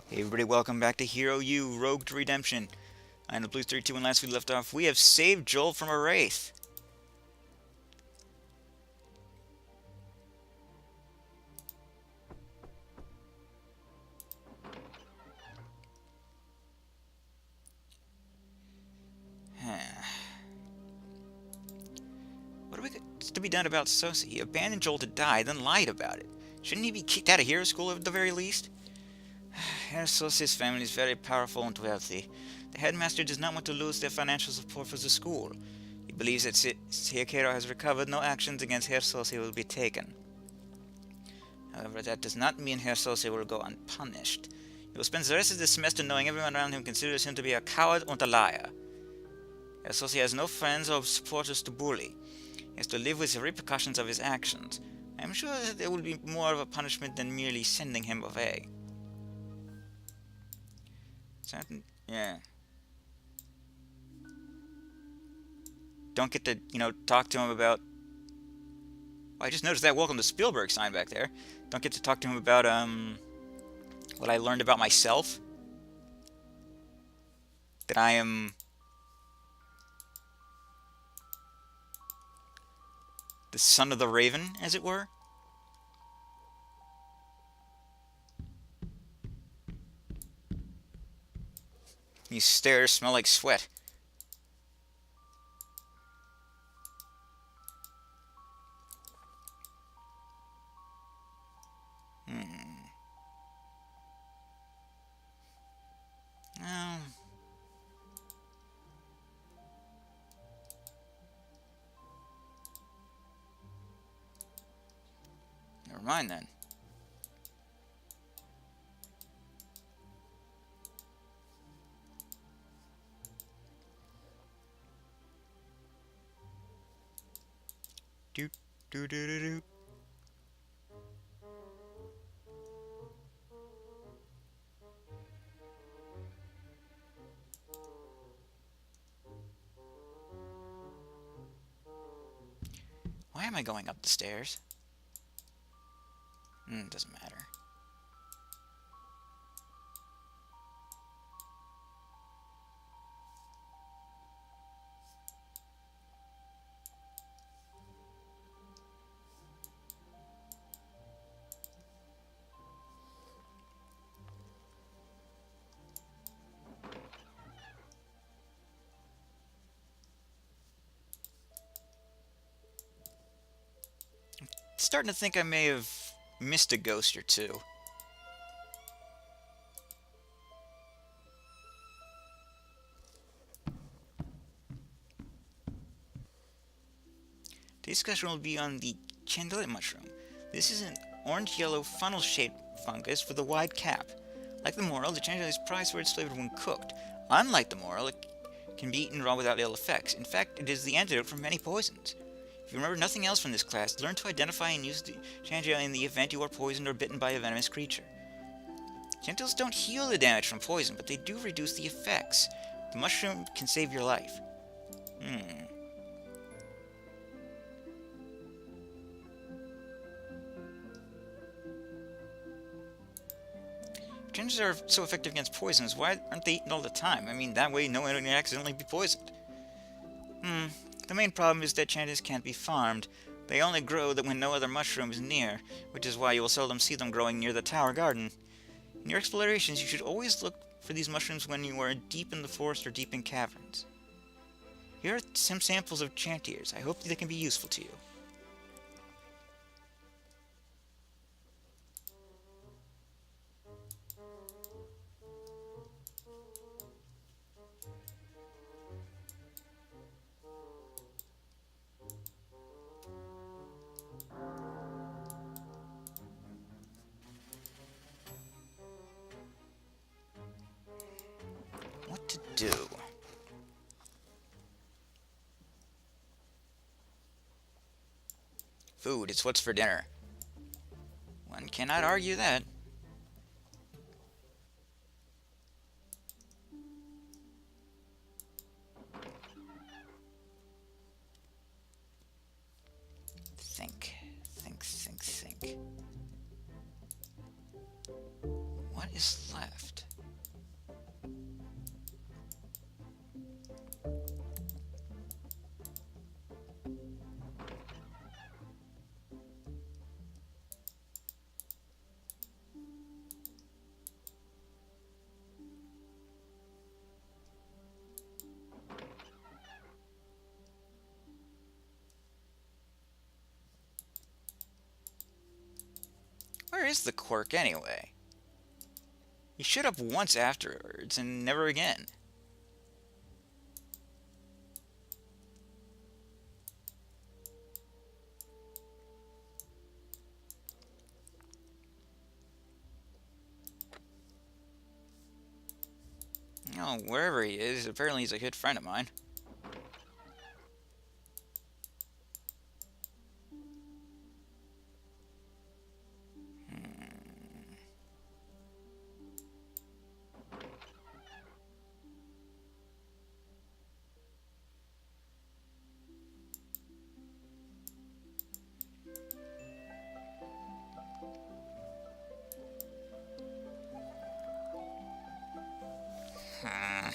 Hey everybody, welcome back to Hero U Rogue to Redemption. I'm the Blues 32, and last we left off, we have saved Joel from a wraith. What are we to be done about Sosi? He abandoned Joel to die, then lied about it. Shouldn't he be kicked out of hero school at the very least? Herr Sosi's family is very powerful and wealthy. The headmaster does not want to lose their financial support for the school. He believes that Siakero has recovered, no actions against Herr Sosi will be taken. However, that does not mean Herr Sosi will go unpunished. He will spend the rest of the semester knowing everyone around him considers him to be a coward and a liar. Herr Sosi has no friends or supporters to bully. He has to live with the repercussions of his actions. I am sure that there will be more of a punishment than merely sending him away. Certain? Yeah. Don't get to, talk to him about... Oh, I just noticed that Welcome to Spielberg sign back there. Don't get to talk to him about, what I learned about myself. That I am... the son of the Raven, as it were. These stairs smell like sweat. Oh. Never mind then. Do do do do do. Why am I going up the stairs? Doesn't matter. Starting to think I may have missed a ghost or two. Today's discussion will be on the chandelier mushroom. This is an orange-yellow funnel-shaped fungus with a wide cap. Like the morel, the chandelier is prized for its flavor when cooked. Unlike the morel, it can be eaten raw without ill effects. In fact, it is the antidote for many poisons. If you remember nothing else from this class, learn to identify and use the chandelier in the event you are poisoned or bitten by a venomous creature. Gentles don't heal the damage from poison, but they do reduce the effects. The mushroom can save your life. Gingers are so effective against poisons, why aren't they eaten all the time? I mean, that way no one would accidentally be poisoned. The main problem is that chandeliers can't be farmed. They only grow when no other mushroom is near, which is why you will seldom see them growing near the tower garden. In your explorations, you should always look for these mushrooms when you are deep in the forest or deep in caverns. Here are some samples of chantiers. I hope they can be useful to you. What to do? Food, it's what's for dinner. One cannot argue that. Think. is left? Where is the quirk anyway? He showed up once afterwards and never again. Oh, wherever he is, apparently he's a good friend of mine. Hmm.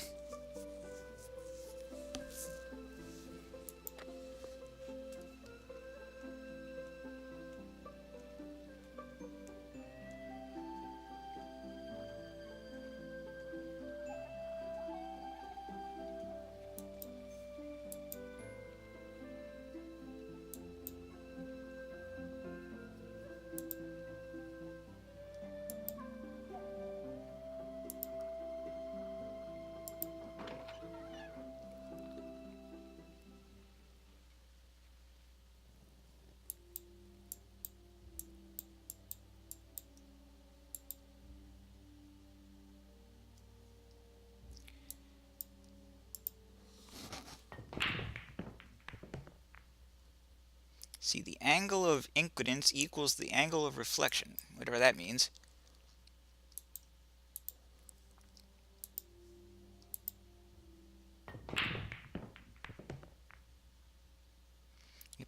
See, the angle of incidence equals the angle of reflection, whatever that means.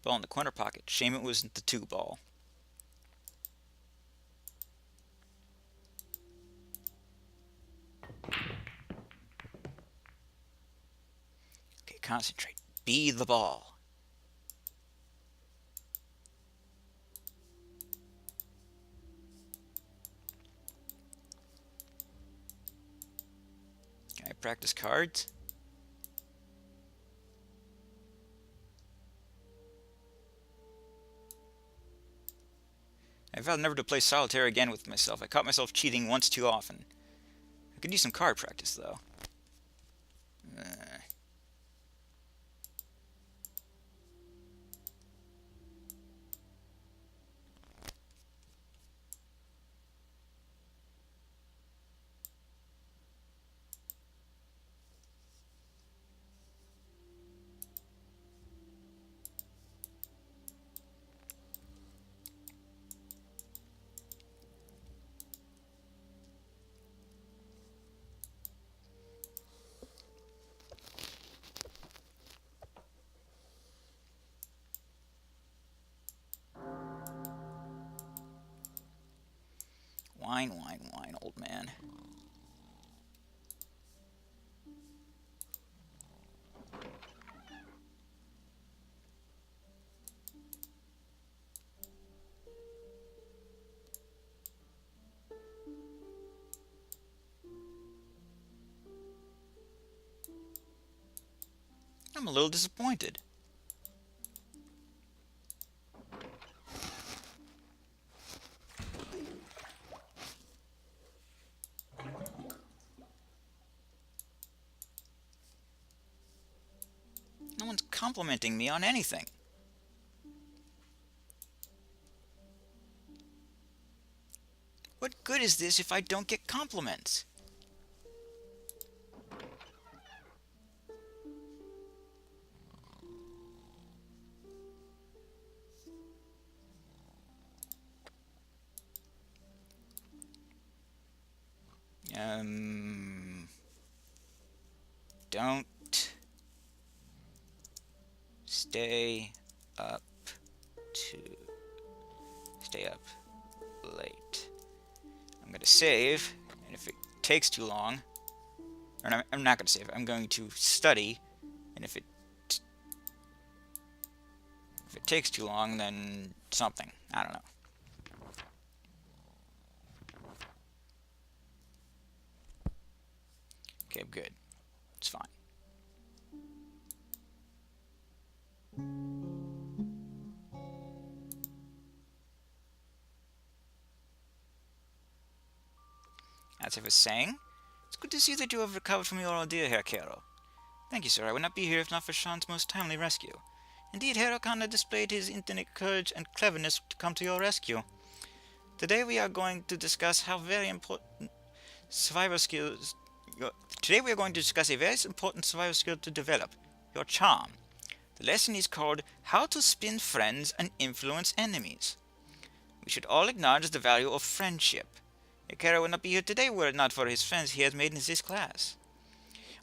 Ball in the corner pocket. Shame it wasn't the 2 ball. Okay, concentrate. Be the ball. Can I practice cards? I vowed never to play solitaire again with myself. I caught myself cheating once too often. I could use some card practice, though. Wine, wine, wine, old man. I'm a little disappointed. No one's complimenting me on anything. What good is this if I don't get compliments? Don't stay up late. I'm gonna save And if it takes too long, or I'm not going to save it, I'm going to study, and if it takes too long, then something. I don't know. Okay, good. It's fine. As I was saying, it's good to see that you have recovered from your ordeal, Herr Kero. Thank you, sir. I would not be here if not for Sean's most timely rescue. Indeed, Herr O'Connor displayed his infinite courage and cleverness to come to your rescue. Today we are going to discuss how very important survival skills... Today we are going to discuss a very important survival skill to develop, your charm. The lesson is called How to Spin Friends and Influence Enemies. We should all acknowledge the value of friendship. Akira would not be here today were it not for his friends he has made in this class.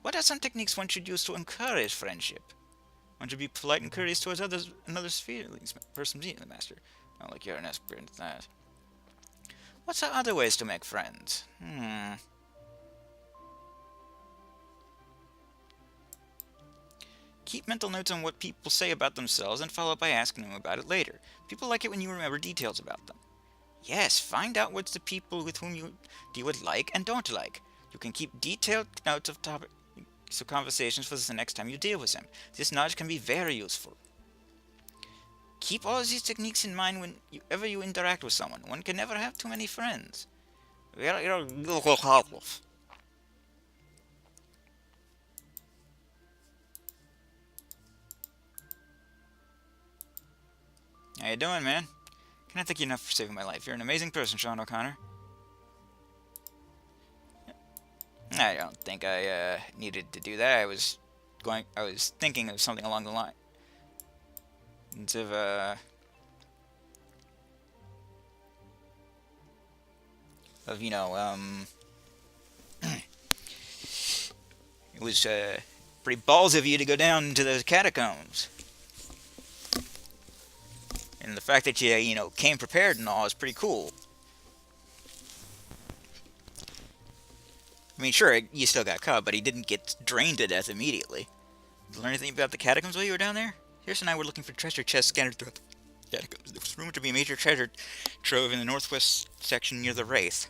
What are some techniques one should use to encourage friendship? One should be polite and courteous towards others and others' feelings. Person being the master. Not like you're an expert at that. What's are other ways to make friends? Keep mental notes on what people say about themselves and follow up by asking them about it later. People like it when you remember details about them. Yes, find out what's the people with whom you would like and don't like. You can keep detailed notes of topics of conversations for the next time you deal with them. This knowledge can be very useful. Keep all of these techniques in mind whenever you interact with someone. One can never have too many friends. How you doing, man? Can't thank you enough for saving my life. You're an amazing person, Sean O'Connor. I don't think I needed to do that. I was thinking of something along the line of you know, it was pretty balls of you to go down into those catacombs. And the fact that you came prepared and all is pretty cool. I mean, sure, you still got caught, but he didn't get drained to death immediately. Did you learn anything about the catacombs while you were down there? Pierce and I were looking for treasure chests scattered throughout the catacombs. There was rumored to be a major treasure trove in the northwest section near the Wraith.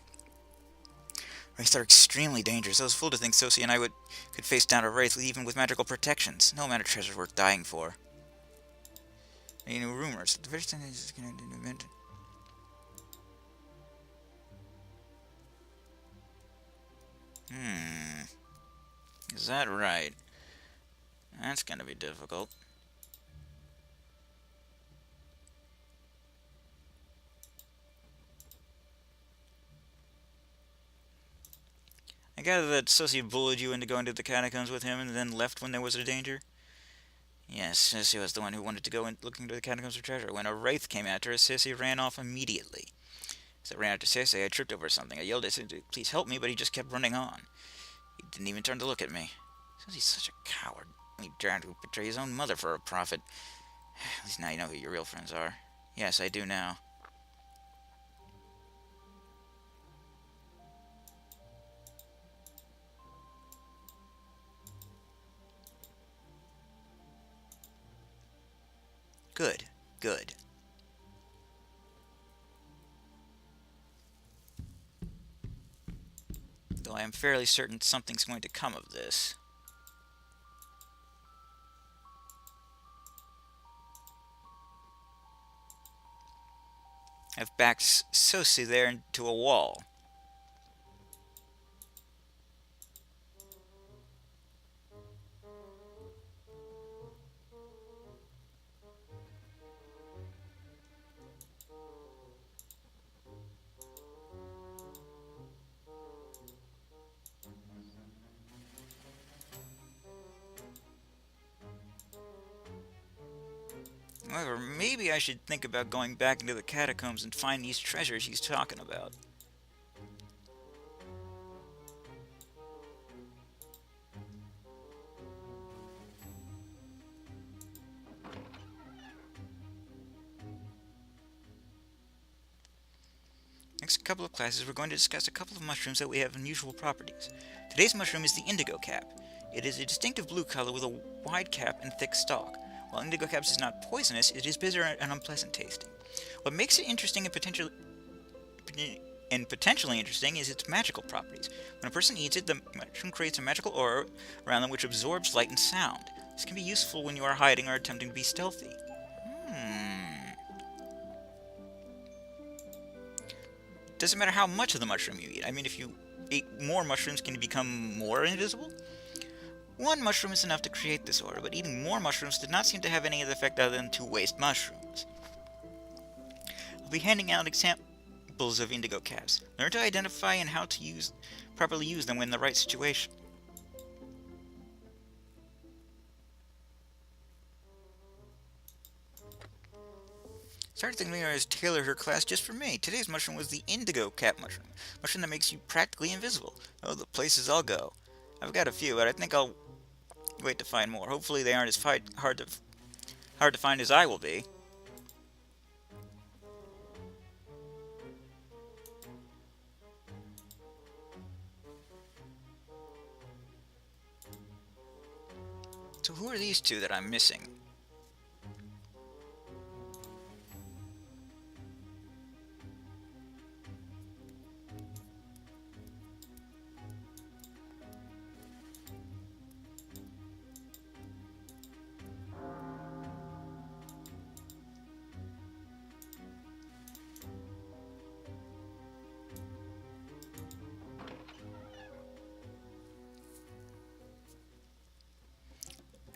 Wraiths are extremely dangerous. I was fooled to think Sosie and I could face down a Wraith even with magical protections. No amount of treasure worth dying for. Any new rumors? The very thing is going to invent. Is that right? That's gonna be difficult. I gather that Sosie bullied you into going to the catacombs with him and then left when there was a danger? Yes, Sosie was the one who wanted to go in looking to the catacombs for treasure. When a wraith came after us, Sosie ran off immediately. As I ran after Sosie, I tripped over something. I yelled at him to please help me, but he just kept running on. He didn't even turn to look at me. Sosie's such a coward. He dared to betray his own mother for a profit. At least now you know who your real friends are. Yes, I do now. Good, good. Though I am fairly certain something's going to come of this. I've backed Sosie there into a wall. However, maybe I should think about going back into the catacombs and find these treasures he's talking about. next couple of classes, we're going to discuss a couple of mushrooms that we have unusual properties. Today's mushroom is the indigo cap. It is a distinctive blue color with a wide cap and thick stalk. While indigo caps is not poisonous, it is bitter and unpleasant tasting. What makes it interesting and potentially interesting is its magical properties. When a person eats it, the mushroom creates a magical aura around them which absorbs light and sound. This can be useful when you are hiding or attempting to be stealthy. Doesn't matter how much of the mushroom you eat. I mean, if you eat more mushrooms, can you become more invisible? One mushroom is enough to create this aura, but eating more mushrooms did not seem to have any other effect other than to waste mushrooms. I'll be handing out examples of indigo caps. Learn to identify and how to properly use them when in the right situation. Started thinking I was tailor her class just for me. Today's mushroom was the indigo cap mushroom. Mushroom that makes you practically invisible. Oh, the places I'll go. I've got a few, but I think I'll wait to find more. Hopefully they aren't as hard to find as I will be. So who are these two that I'm missing?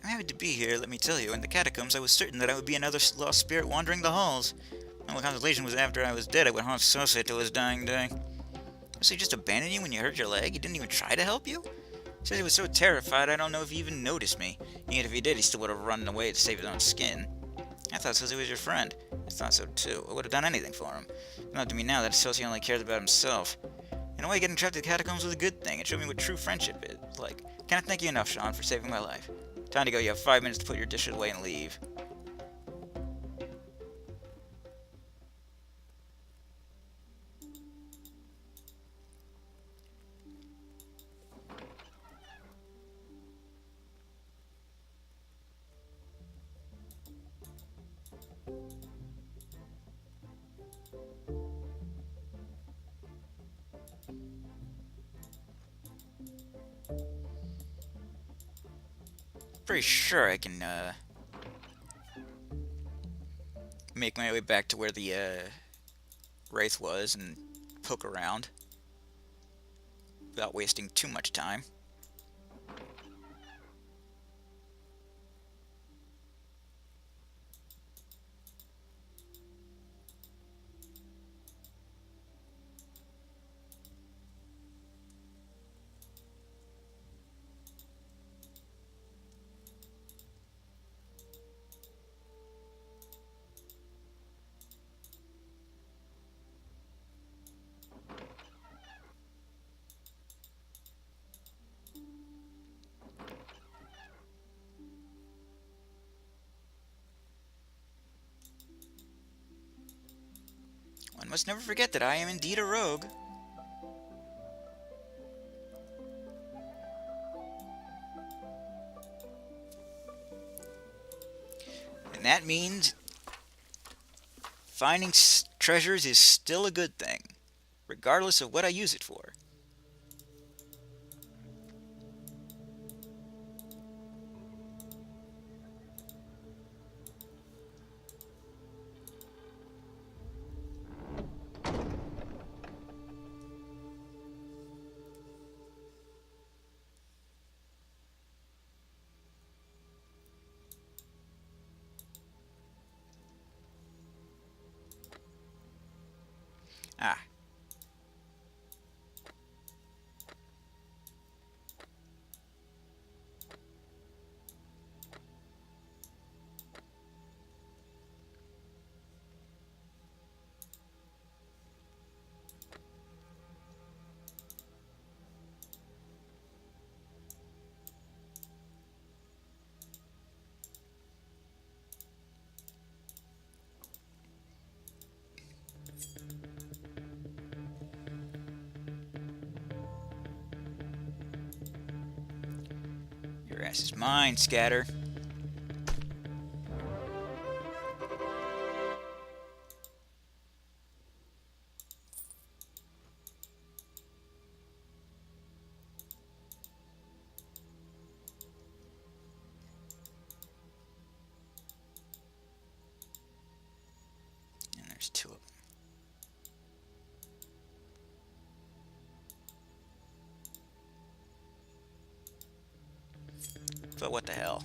I'm happy to be here, let me tell you. In the catacombs, I was certain that I would be another lost spirit wandering the halls. My only consolation was after I was dead, I would haunt Sose till his dying day. So he just abandoned you when you hurt your leg? He didn't even try to help you? He said he was so terrified, I don't know if he even noticed me. Yet if he did, he still would have run away to save his own skin. I thought Sose was your friend. I thought so too. I would have done anything for him. Not to me now that Sose only cares about himself. In a way, getting trapped in the catacombs was a good thing. It showed me what true friendship is like. Can't thank you enough, Sean, for saving my life. Time to go. You have 5 minutes to put your dishes away and leave. Pretty sure I can, make my way back to where the, Wraith was and poke around without wasting too much time. One must never forget that I am indeed a rogue. And that means finding treasures is still a good thing, regardless of what I use it for. Ah. Grass is mine, Scatter. And there's two of them. But what the hell?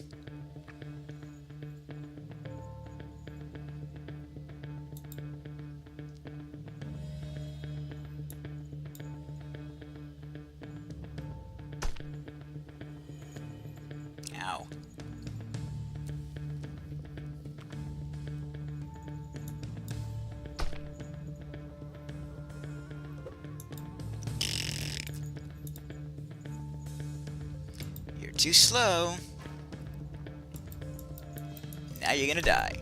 Ow. You're too slow. Now you're gonna die.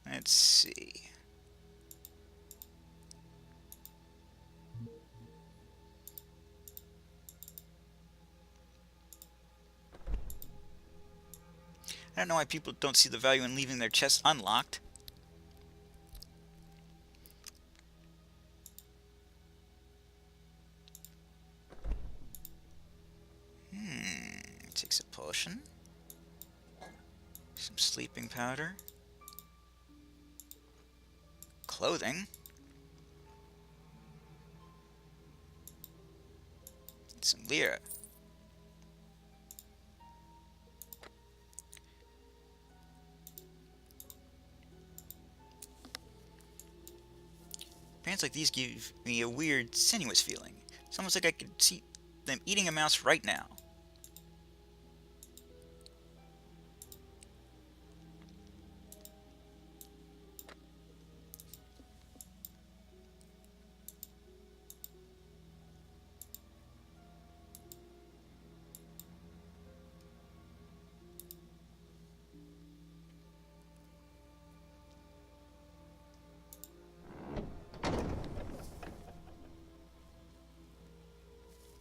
Let's see. I don't know why people don't see the value in leaving their chests unlocked. Takes a potion. Some sleeping powder. Clothing. Some lira. Pants like these give me a weird, sinuous feeling. It's almost like I could see them eating a mouse right now.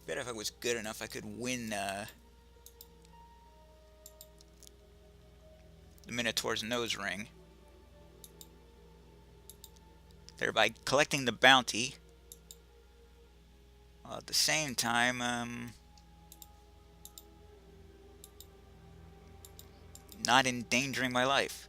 Bet if I was good enough, I could win the Minotaur's nose ring. Thereby collecting the bounty. While at the same time, not endangering my life.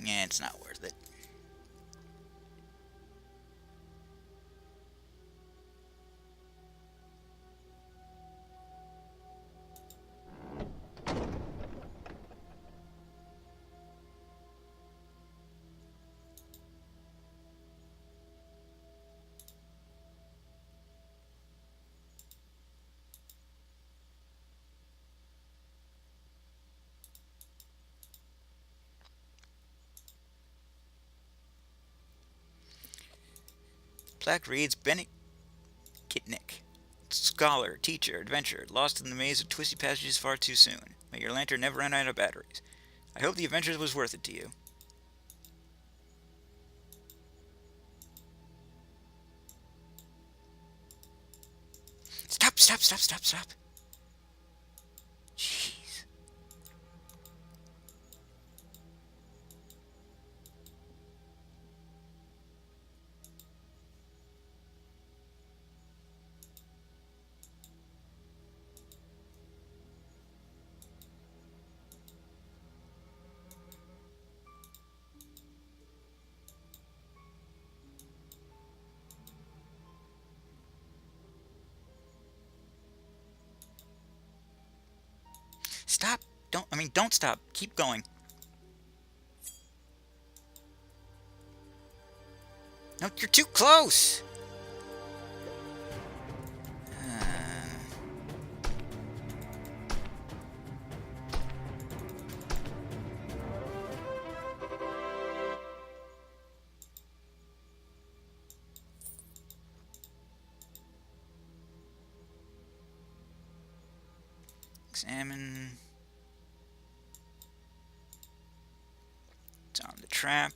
Yeah, it's not worth it. Plaque reads Bennett Kitnick. Scholar, teacher, adventurer, lost in the maze of twisty passages far too soon. May your lantern never run out of batteries. I hope the adventure was worth it to you. Stop, stop, stop, stop, stop. Jeez. Stop. Don't stop. Keep going. No, you're too close. Examine. It's on the trap.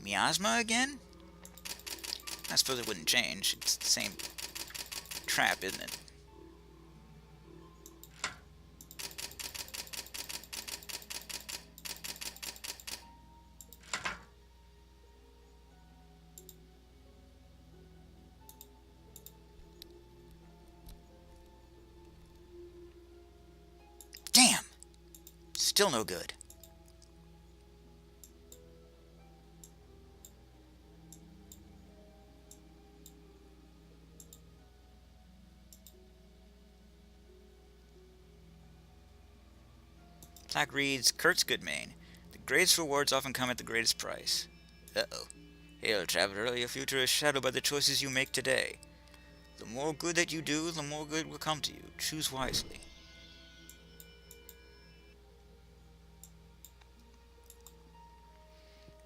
Miasma again? I suppose it wouldn't change. It's the same trap, isn't it? Damn! Still no good. Plaque reads, Kurtz Goodmain. The greatest rewards often come at the greatest price. Uh-oh. Hail, traveler, your future is shadowed by the choices you make today. The more good that you do, the more good will come to you. Choose wisely.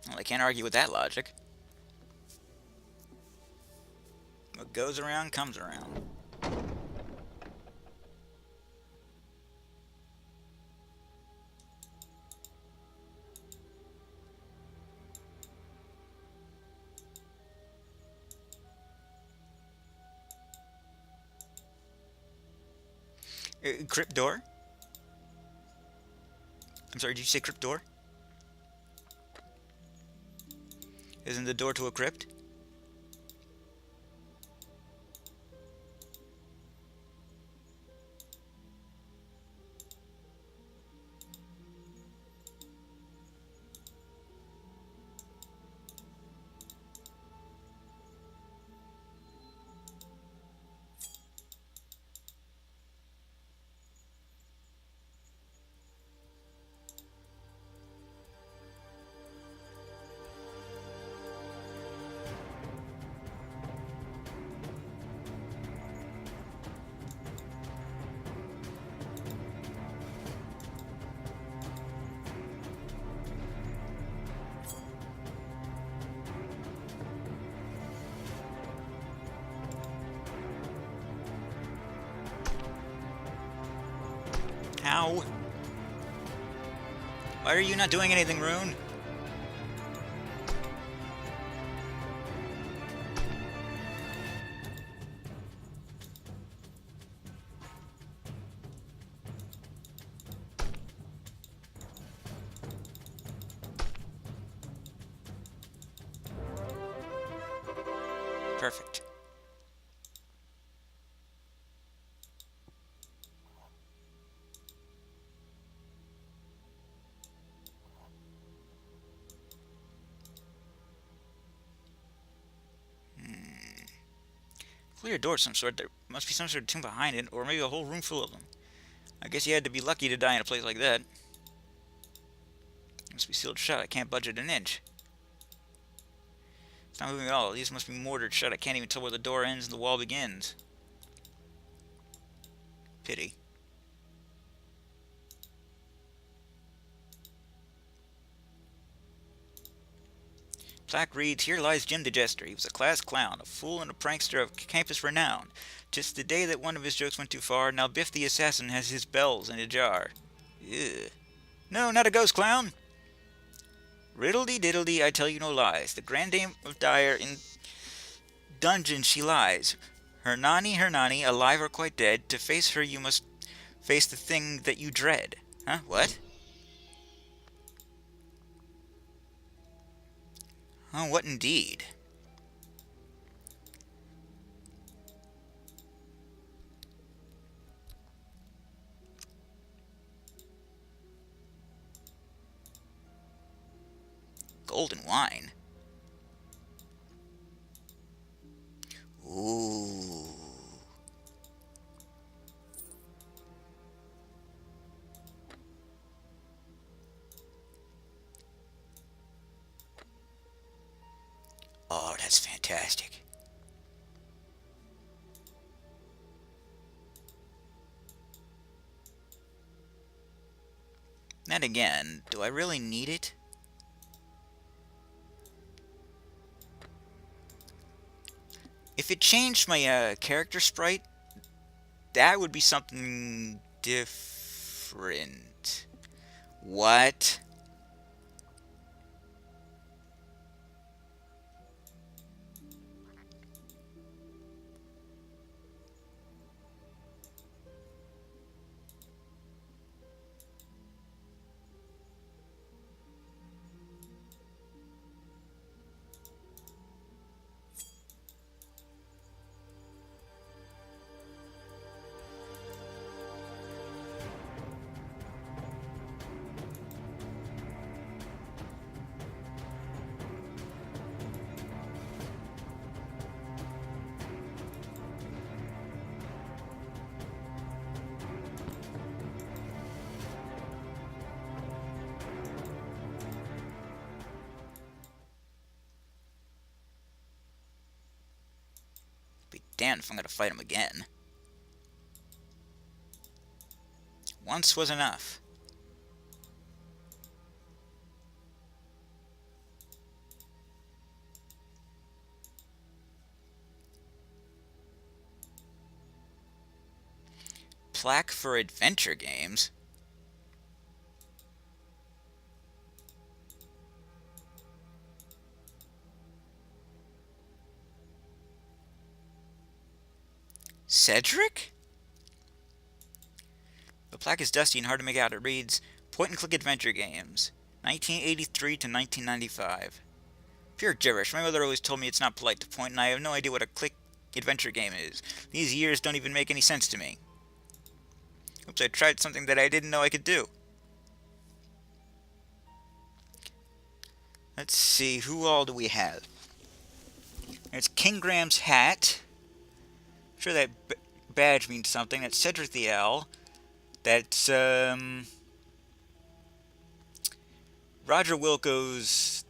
Well, I can't argue with that logic. What goes around comes around. Crypt door? I'm sorry, did you say crypt door? Isn't the door to a crypt? Ow. Why are you not doing anything, Rune? Perfect. Clear door of some sort. There must be some sort of tomb behind it, or maybe a whole room full of them. I guess you had to be lucky to die in a place like that. It must be sealed shut. I can't budge it an inch. It's not moving at all. These must be mortared shut. I can't even tell where the door ends and the wall begins. Pity. Plaque reads, Here lies Jim the Jester. He was a class clown, a fool and a prankster of campus renown. Just the day that one of his jokes went too far, now Biff the assassin has his bells in a jar. Ugh. No, not a ghost clown! Riddledy-diddledy, I tell you no lies. The Grand Dame of Dyer in dungeon she lies. Hernani, alive or quite dead. To face her you must face the thing that you dread. Huh? What? Oh, what indeed? Golden wine? Ooh. Oh, that's fantastic. Then again, do I really need it? If it changed my character sprite, that would be something different. What? Be damned if I'm gonna fight him again. Once was enough. Plaque for adventure games? Cedric? The plaque is dusty and hard to make out. It reads, Point-and-click adventure games, 1983 to 1995. Pure gibberish. My mother always told me it's not polite to point, and I have no idea what a click adventure game is. These years don't even make any sense to me. Oops, I tried something that I didn't know I could do. Let's see, who all do we have? There's King Graham's hat. I'm sure that badge means something. That's Cedric the Owl. That's, Roger Wilco's,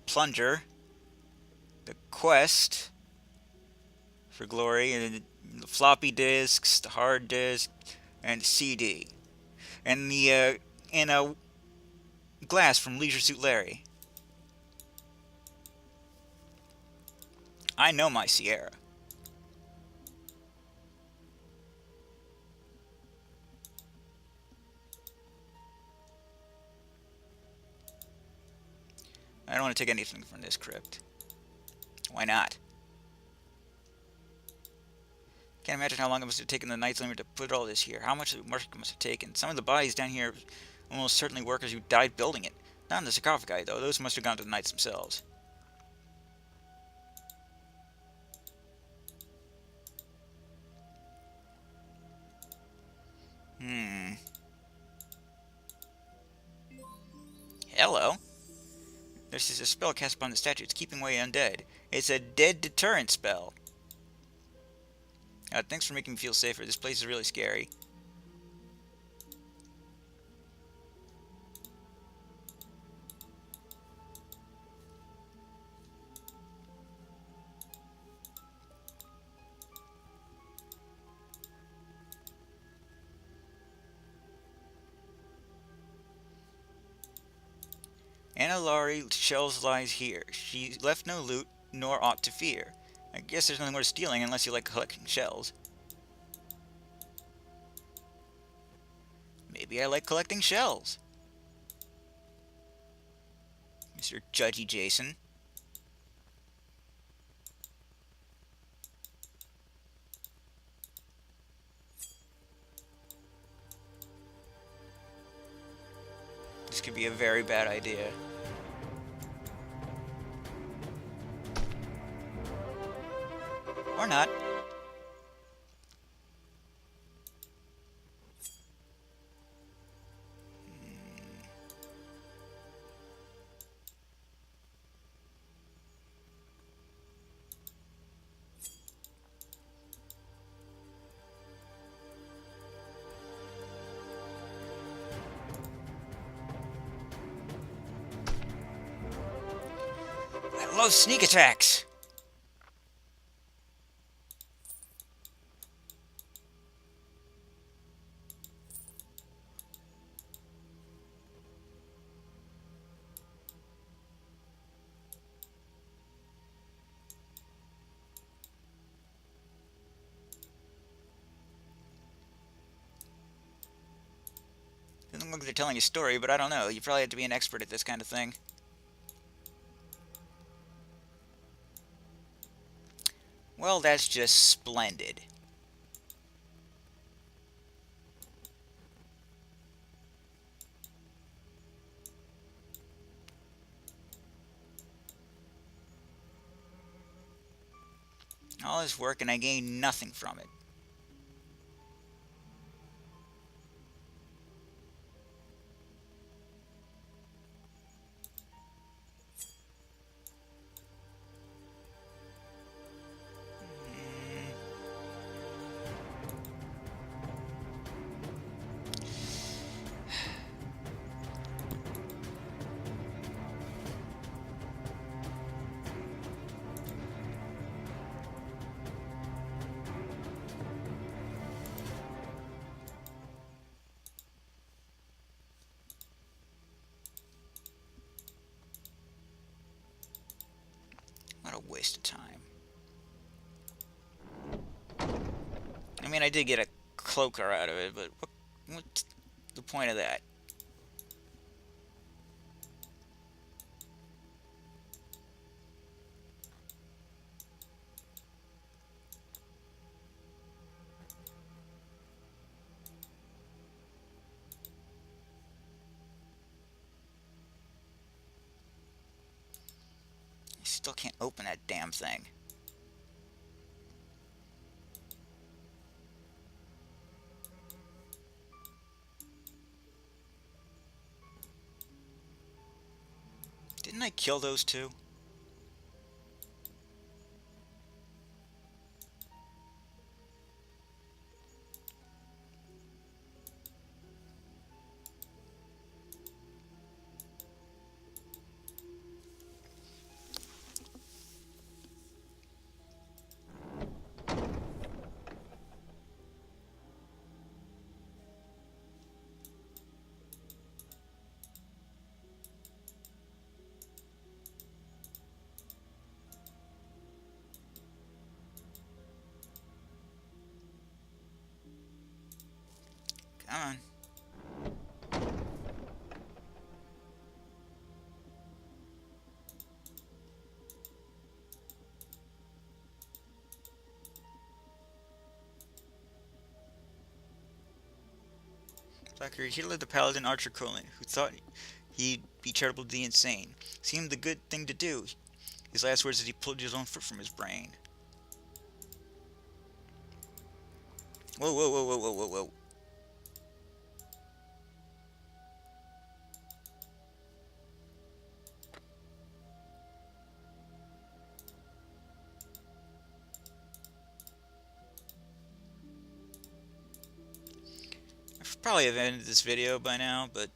plunger. The quest for glory, and the floppy disks, the hard disk, and the CD. And the, glass from Leisure Suit Larry. I know my Sierra. I don't want to take anything from this crypt. Why not? Can't imagine how long it must have taken the Knights Limit to put all this here. How much work it must have taken. Some of the bodies down here almost certainly workers who died building it. Not in the sarcophagi, though. Those must have gone to the Knights themselves. Hello. This is a spell cast upon the statue. It's keeping away undead. It's a dead deterrent spell. Thanks for making me feel safer. This place is really scary. Anna Laurie Shells lies here. She left no loot, nor aught to fear. I guess there's nothing worth stealing unless you like collecting shells. Maybe I like collecting shells. Mr. Judgy Jason. This could be a very bad idea. Or not. I love sneak attacks! Doesn't look like they're telling a story, but I don't know. You probably have to be an expert at this kind of thing. Well, that's just splendid. All this work and I gain nothing from it. What a waste of time. I mean, I did get a cloaker out of it, but what's the point of that? I still can't open that damn thing. Didn't I kill those two? Come on. Zachary, here lived the paladin Archer Colin, who thought he'd be charitable to the insane. Seemed the good thing to do. His last words as he pulled his own foot from his brain. Whoa, whoa, whoa, whoa, whoa, whoa, whoa. I should probably have ended this video by now, but...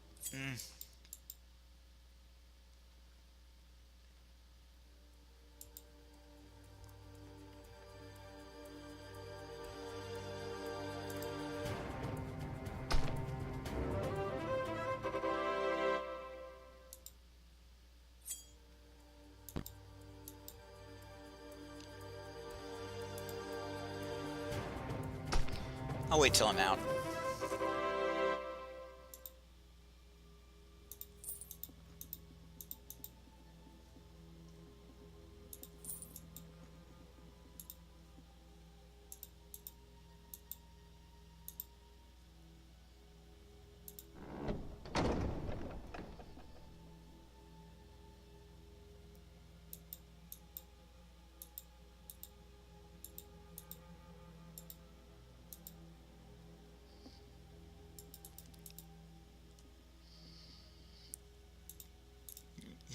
I'll wait till I'm out.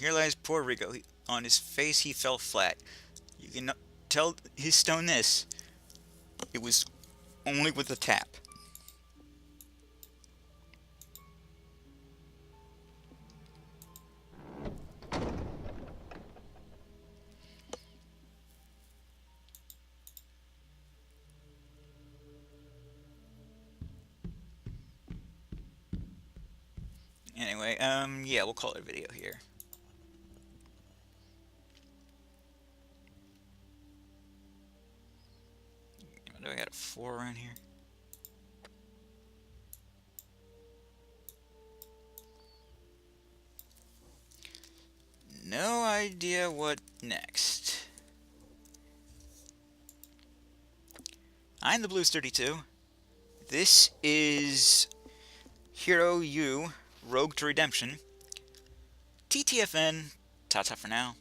Here lies poor Rico. On his face he fell flat. You can tell his stone this. It was only with a tap. Anyway, yeah, we'll call it a video here. Do I got a 4 around here? No idea what next. I'm the Blues 32. This is Hero U, Rogue to Redemption. TTFN, ta-ta for now.